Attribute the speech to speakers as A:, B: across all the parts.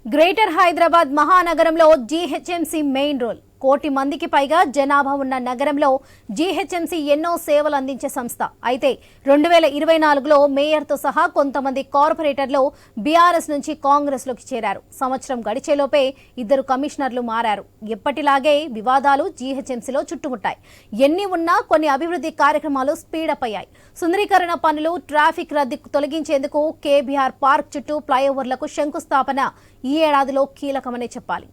A: Greater Hyderabad మహానగరంలో GHMC main role. కోటి మందికి పైగా జనాభా ఉన్న నగరంలో జీహెచ్ఎంసీ ఎన్నో సేవలు అందించే సంస్థ. అయితే 2024లో మేయర్తో సహా కొంతమంది కార్పొరేటర్లు బీఆర్ఎస్ నుంచి కాంగ్రెస్లోకి చేరారు. సంవత్సరం గడిచేలోపే 2 కమిషనర్లు మారారు. ఎప్పటిలాగే వివాదాలు జీహెచ్ఎంసీలో చుట్టుముట్టాయి. ఎన్ని ఉన్నా కొన్ని అభివృద్ధి కార్యక్రమాలు స్పీడప్ అయ్యాయి. సుందరీకరణ పనులు, ట్రాఫిక్ రద్దీ తొలగించేందుకు కేబీఆర్ పార్క్ చుట్టూ ఫ్లైఓవర్లకు శంకుస్థాపన ఈ ఏడాదిలో కీలకమనే చెప్పాలి.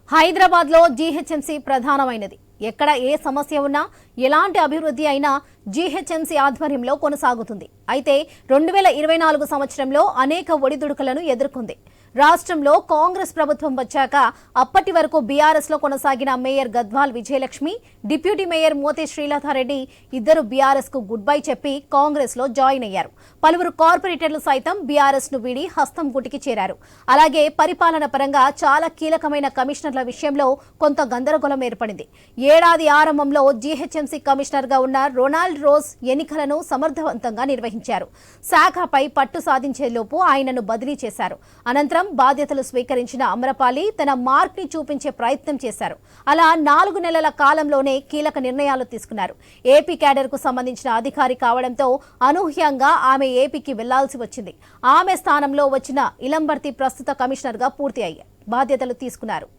A: హైదరాబాద్లో జీహెచ్ఎంసీ ప్రధానమైనది. ఎక్కడ ఏ సమస్య ఉన్నా, ఎలాంటి అభివృద్ధి అయినా జీహెచ్ఎంసీ ఆధ్వర్యంలో కొనసాగుతుంది. అయితే 2024 సంవత్సరంలో అనేక ఒడిదుడుకులను ఎదుర్కొంది. రాష్ట్రంలో కాంగ్రెస్ ప్రభుత్వం వచ్చాక అప్పటి వరకు బీఆర్ఎస్లో కొనసాగిన mayor Gadwal Vijayalakshmi, deputy mayor Mothe Srilatha Reddy ఇద్దరు బీఆర్ఎస్కు గుడ్ బై చెప్పి కాంగ్రెస్లో జాయిన్ అయ్యారు. పలువురు కార్పొరేటర్లు సైతం బీఆర్ఎస్ను వీడి హస్తం గుటికి చేరారు. అలాగే పరిపాలన పరంగా చాలా కీలకమైన కమిషనర్ల విషయంలో కొంత గందరగోళం ఏర్పడింది. ఏడాది ఆరంభంలో జీహెచ్ఎంసీ కమిషనర్గా ఉన్న రొనాల్డ్ రోజ్ ఎన్నికలను సమర్థవంతంగా నిర్వహించారు. శాఖపై పట్టు సాధించేలోపు ఆయనను బదిలీ చేశారు. అనంతరం బాధ్యతలు స్వీకరించిన అమ్రపాలి తన మార్క్ ని చూపించే ప్రయత్నం చేశారు. అలా 4 నెలల కాలంలోనే కీలక నిర్ణయాలు తీసుకున్నారు. ఏపీ క్యాడర్ కు సంబంధించిన అధికారి కావడంతో అనూహ్యంగా ఆమె ఏపీకి వెళ్లాల్సి వచ్చింది. ఆమె స్థానంలో వచ్చిన ఇలంబర్తి ప్రస్తుత కమిషనర్ గా పూర్తి అయ్యారు. బాధ్యతలు తీసుకున్నారు.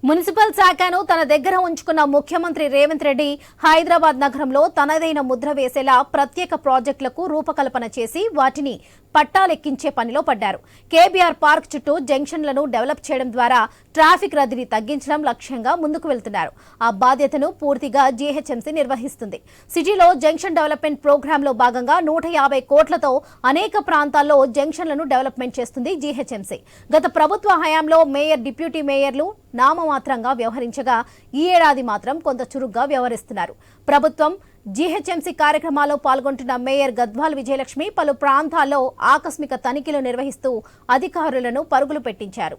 A: మున్సిపల్ శాఖను తన దగ్గర ఉంచుకున్న ముఖ్యమంత్రి రేవంత్ రెడ్డి హైదరాబాద్ నగరంలో తనదైన ముద్ర వేసేలా ప్రత్యేక ప్రాజెక్టులకు రూపకల్పన చేసి వాటిని పట్టాలెక్కించే పనిలో పడ్డారు. కేబీఆర్ పార్క్ చుట్టూ జంక్షన్లను డెవలప్ చేయడం ద్వారా ట్రాఫిక్ రద్దీని తగ్గించడం లక్ష్యంగా ముందుకు వెళ్తున్నారు. ఆ బాధ్యతను పూర్తిగా జీహెచ్ఎంసీ నిర్వహిస్తుంది. సిటీలో జంక్షన్ డెవలప్మెంట్ ప్రోగ్రాంలో భాగంగా 150 కోట్లతో అనేక ప్రాంతాల్లో జంక్షన్లను డెవలప్మెంట్ చేస్తుంది జీహెచ్ఎంసీ. గత ప్రభుత్వ హయాంలో మేయర్, డిప్యూటీ మేయర్లు నామమాత్రంగా వ్యవహరించగా ఈ ఏడాది మాత్రం కొంత చురుగ్గా వ్యవహరిస్తున్నారు. ప్రభుత్వం జీహెచ్ఎంసీ కార్యక్రమాల్లో పాల్గొంటున్న మేయర్ గద్వాల్ విజయలక్ష్మి పలు ప్రాంతాల్లో ఆకస్మిక తనిఖీలు నిర్వహిస్తూ అధికారులను పరుగులు పెట్టించారు.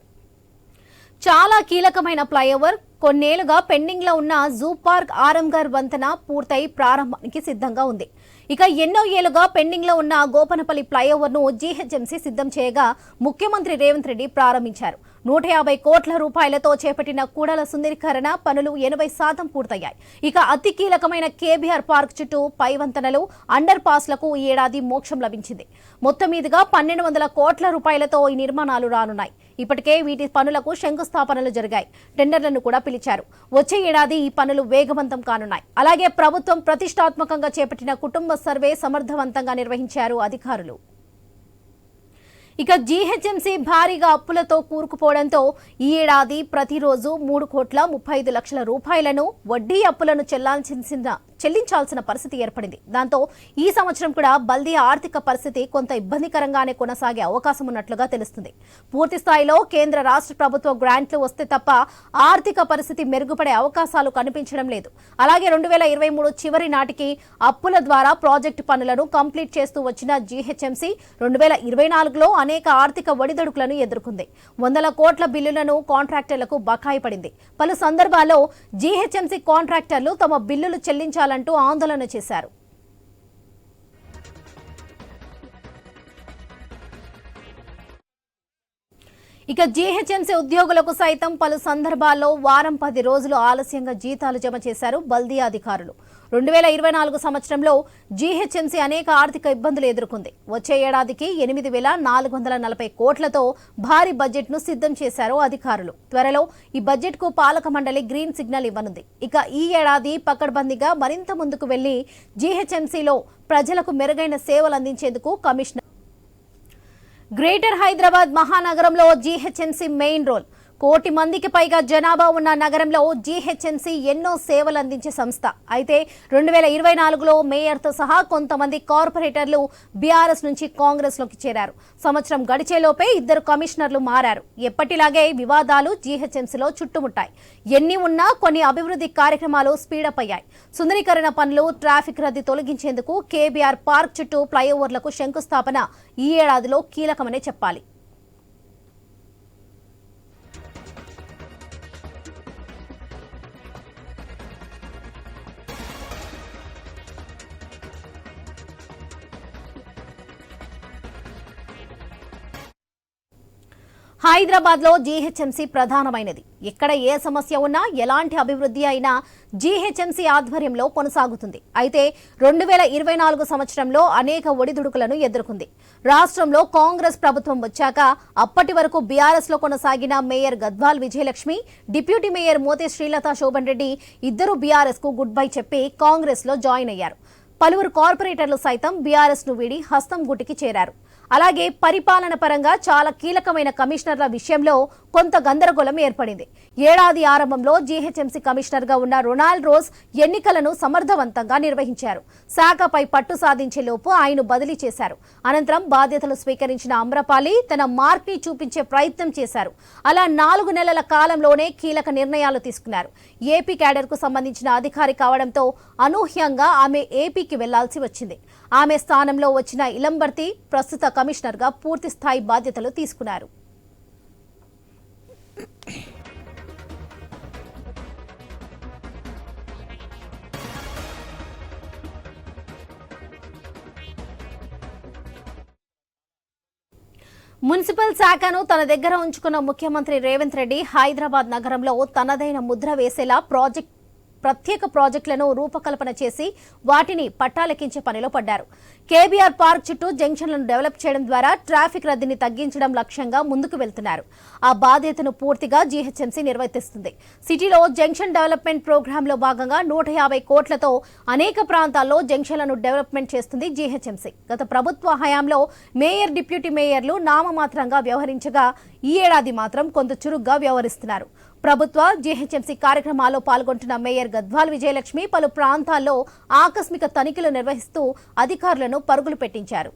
A: చాలా కీలకమైన ఫ్లైఓవర్, కొన్నేళ్లుగా పెండింగ్ లో ఉన్న జూ పార్క్ ఆరంగర్ వంతెన పూర్తయి ప్రారంభానికి సిద్ధంగా ఉంది. ఇక ఎన్నో ఏళ్లుగా పెండింగ్ లో ఉన్న గోపనపల్లి ఫ్లైఓవర్ ను జీహెచ్ఎంసీ సిద్ధం చేయగా ముఖ్యమంత్రి రేవంత్ రెడ్డి ప్రారంభించారు. 150 కోట్ల రూపాయలతో చేపట్టిన కూడల సుందరీకరణ పనులు 80% పూర్తయ్యాయి. ఇక అతి కీలకమైన కేబీఆర్ పార్క్ చుట్టూ పై వంతెనలు, అండర్ పాస్లకు ఈ ఏడాది మోక్షం లభించింది. మొత్తం మీదుగా 1200 కోట్ల రూపాయలతో ఈ నిర్మాణాలు రానున్నాయి. ఇప్పటికే వీటి పనులకు శంకుస్థాపనలు జరిగాయి. టెండర్లను కూడా పిలిచారు. వచ్చే ఏడాది ఈ పనులు వేగవంతం కానున్నాయి. అలాగే ప్రభుత్వం ప్రతిష్టాత్మకంగా చేపట్టిన కుటుంబ సర్వే సమర్థవంతంగా నిర్వహించారు అధికారులు. ఇక జీహెచ్ఎంసీ భారీగా అప్పులతో కూరుకుపోవడంతో ఈ ఏడాది ప్రతిరోజు 3,35 లక్షల రూపాయలను వడ్డీ అప్పులను చెల్లించాల్సిన పరిస్థితి ఏర్పడింది. దాంతో ఈ సంవత్సరం కూడా బల్దియా ఆర్థిక పరిస్థితి కొంత ఇబ్బందికరంగానే కొనసాగే అవకాశం ఉన్నట్లుగా తెలుస్తుంది. పూర్తి స్థాయిలో కేంద్ర, రాష్ట్ర ప్రభుత్వ గ్రాంట్లు వస్తే తప్ప ఆర్థిక పరిస్థితి మెరుగుపడే అవకాశాలు కనిపించడం లేదు. అలాగే 2023 చివరి నాటికి అప్పుల ద్వారా ప్రాజెక్టు పనులను కంప్లీట్ చేస్తూ వచ్చిన జీహెచ్ఎంసీ 2024లో అనేక ఆర్థిక ఒడిదొడుకులను ఎదుర్కొంది. 100 కోట్ల బిల్లులను కాంట్రాక్టర్లకు బకాయి పడింది. పలు సందర్భాల్లో జీహెచ్ఎంసీ కాంట్రాక్టర్లు తమ బిల్లులు చెల్లించాలంటూ ఆందోళన చేశారు. ఇక జీహెచ్ఎంసీ ఉద్యోగులకు సైతం పలు సందర్భాల్లో వారం 10 రోజులు ఆలస్యంగా జీతాలు జమ చేశారు బల్దియా అధికారులు. 2024 సంవత్సరంలో జీహెచ్ఎంసీ అనేక ఆర్థిక ఇబ్బందులు ఎదుర్కొంది. వచ్చే ఏడాదికి 8,440 కోట్లతో భారీ బడ్జెట్ ను సిద్ధం చేశారు అధికారులు. త్వరలో ఈ బడ్జెట్ కు పాలక మండలి గ్రీన్ సిగ్నల్ ఇవ్వనుంది. ఇక ఈ ఏడాది పకడ్బందీగా మరింత ముందుకు వెళ్లి జీహెచ్ఎంసీలో ప్రజలకు మెరుగైన సేవలు అందించేందుకు కమిషనర్. గ్రేటర్ హైదరాబాద్ మహానగరంలో జీహెచ్ఎంసీ మెయిన్ రోల్. కోటి మందికి పైగా జనాభా ఉన్న నగరంలో జీహెచ్ఎంసీ ఎన్నో సేవలు అందించే సంస్థ. అయితే 2024లో మేయర్తో సహా కొంతమంది కార్పొరేటర్లు బీఆర్ఎస్ నుంచి కాంగ్రెస్లోకి చేరారు. సంవత్సరం గడిచేలోపే 2 కమిషనర్లు మారారు. ఎప్పటిలాగే వివాదాలు జీహెచ్ఎంసీలో చుట్టుముట్టాయి. ఎన్ని ఉన్నా కొన్ని అభివృద్ధి కార్యక్రమాలు స్పీడప్ అయ్యాయి. సుందరీకరణ పనులు, ట్రాఫిక్ రద్దీ తొలగించేందుకు కేబీఆర్ పార్క్ చుట్టూ ఫ్లైఓవర్లకు శంకుస్థాపన ఈ ఏడాదిలో కీలకమనే చెప్పాలి. హైదరాబాద్ లో జీహెచ్ఎంసీ ప్రధానమైనది. ఎక్కడ ఏ సమస్య ఉన్నా ఎలాంటి అభివృద్ధి అయినా జీహెచ్ఎంసీ ఆధ్వర్యంలో కొనసాగుతుంది. అయితే 2024 సంవత్సరంలో అనేక ఒడిదుడుకులను ఎదుర్కొంది. రాష్ట్రంలో కాంగ్రెస్ ప్రభుత్వం వచ్చాక అప్పటి వరకు బీఆర్ఎస్ లో కొనసాగిన mayor Gadwal Vijayalakshmi, deputy mayor Mothe Srilatha Shobhan Reddy ఇద్దరు బీఆర్ఎస్ కు గుడ్ బై చెప్పి కాంగ్రెస్ లో జాయిన్ అయ్యారు. పలువురు కార్పొరేటర్లు సైతం బీఆర్ఎస్ ను వీడి హస్తం గుటికి చేరారు. అలాగే పరిపాలన పరంగా చాలా కీలకమైన కమిషనర్ల విషయంలో కొంత గందరగోళం ఏర్పడింది. ఏడాది ఆరంభంలో జీహెచ్ఎంసీ కమిషనర్ గా ఉన్న రొనాల్డ్ రోజ్ ఎన్నికలను సమర్థవంతంగా నిర్వహించారు. శాఖపై పట్టు సాధించే లోపు ఆయన బదిలీ చేశారు. అనంతరం బాధ్యతలు స్వీకరించిన అమ్రపాలి తన మార్క్ ని చూపించే ప్రయత్నం చేశారు. అలా 4 నెలల కాలంలోనే కీలక నిర్ణయాలు తీసుకున్నారు. ఏపీ క్యాడర్ కు సంబంధించిన అధికారి కావడంతో అనూహ్యంగా ఆమె ఏపీకి వెళ్లాల్సి వచ్చింది. ఆమె స్థానంలో వచ్చిన ఇలంబర్తి ప్రస్తుత కమిషనర్ గా పూర్తి స్థాయి బాధ్యతలు తీసుకున్నారు. మున్సిపల్ శాఖను తన దగ్గర ఉంచుకున్న ముఖ్యమంత్రి రేవంత్ రెడ్డి హైదరాబాద్ నగరంలో తనదైన ముద్ర వేసేలా ప్రత్యేక ప్రాజెక్టులను రూపకల్పన చేసి వాటిని పట్టాలెక్కించే పనిలో పడ్డారు. కేబీఆర్ పార్క్ చుట్టూ జంక్షన్లను డెవలప్ చేయడం ద్వారా ట్రాఫిక్ రద్దీని తగ్గించడం లక్ష్యంగా ముందుకు వెళ్తున్నారు. ఆ బాధ్యతను పూర్తిగా జీహెచ్ఎంసీ నిర్వర్తిస్తుంది. సిటీలో జంక్షన్ డెవలప్మెంట్ ప్రోగ్రాంలో భాగంగా 150 కోట్లతో అనేక ప్రాంతాల్లో జంక్షన్లను డెవలప్మెంట్ చేస్తుంది జీహెచ్ఎంసీ. గత ప్రభుత్వ హయాంలో మేయర్, డిప్యూటీ మేయర్లు నామమాత్రంగా వ్యవహరించగా ఈ ఏడాది మాత్రం కొంత చురుగ్గా వ్యవహరిస్తున్నారు. ప్రభుత్వ జీహెచ్ఎంసీ కార్యక్రమాల్లో పాల్గొంటున్న మేయర్ గద్వాల్ విజయలక్ష్మి పలు ప్రాంతాల్లో ఆకస్మిక తనిఖీలు నిర్వహిస్తూ అధికారులను పరుగులు పెట్టించారు.